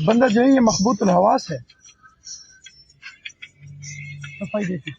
बंदा जो है ये मखबूतुल हवास है। सफाई देखिए।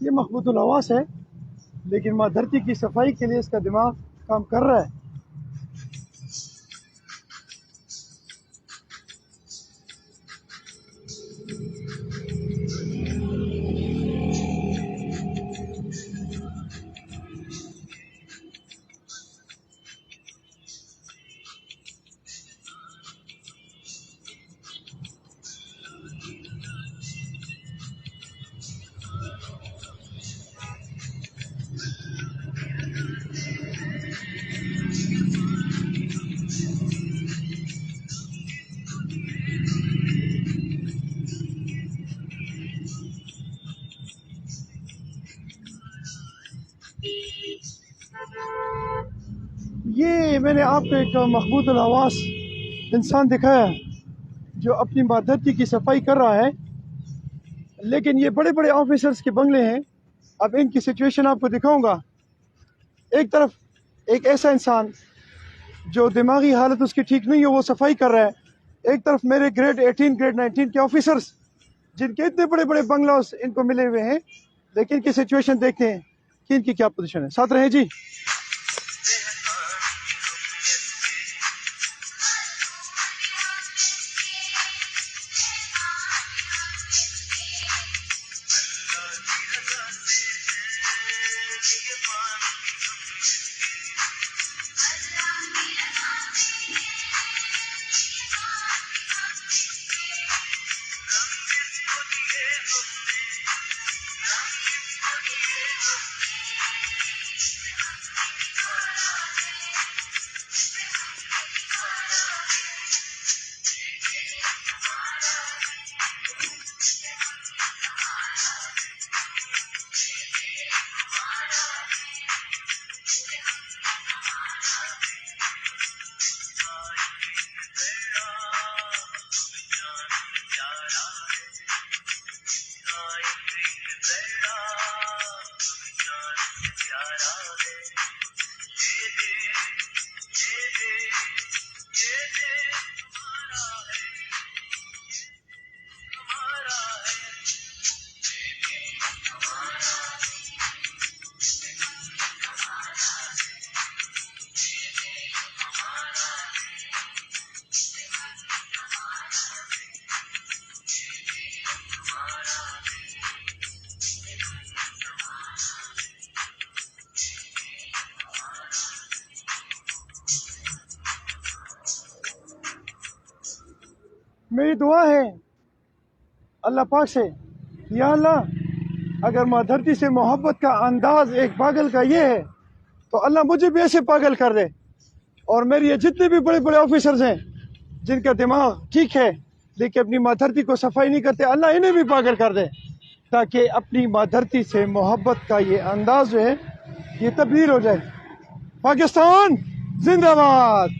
ये मखबूतुल हवास है, लेकिन माँ धरती की सफाई के लिए इसका दिमाग काम कर रहा है। ये मैंने आपको एक मखबूतुल हवास इंसान दिखाया जो अपनी माँ धरती की सफाई कर रहा है, लेकिन ये बड़े बड़े ऑफिसर्स के बंगले हैं। अब इनकी सिचुएशन आपको दिखाऊंगा। एक तरफ एक ऐसा इंसान जो दिमागी हालत उसकी ठीक नहीं है, वो सफाई कर रहा है। एक तरफ मेरे ग्रेड 18 ग्रेड 19 के ऑफिसर्स जिनके इतने बड़े बड़े बंगलास इनको मिले हुए हैं, लेकिन इनकी सिचुएशन देखते हैं कि इनकी क्या पोजीशन है। साथ रहे जी। मेरी दुआ है अल्लाह पाक से, या अल्लाह अगर माँ धरती से मोहब्बत का अंदाज एक पागल का ये है तो अल्लाह मुझे भी ऐसे पागल कर दे, और मेरे ये जितने भी बड़े बड़े ऑफिसर्स हैं जिनका दिमाग ठीक है लेकिन अपनी माँ धरती को सफाई नहीं करते, अल्लाह इन्हें भी पागल कर दे, ताकि अपनी माँ धरती से मोहब्बत का ये अंदाज जो है ये तब्दील हो जाए। पाकिस्तान जिंदाबाद।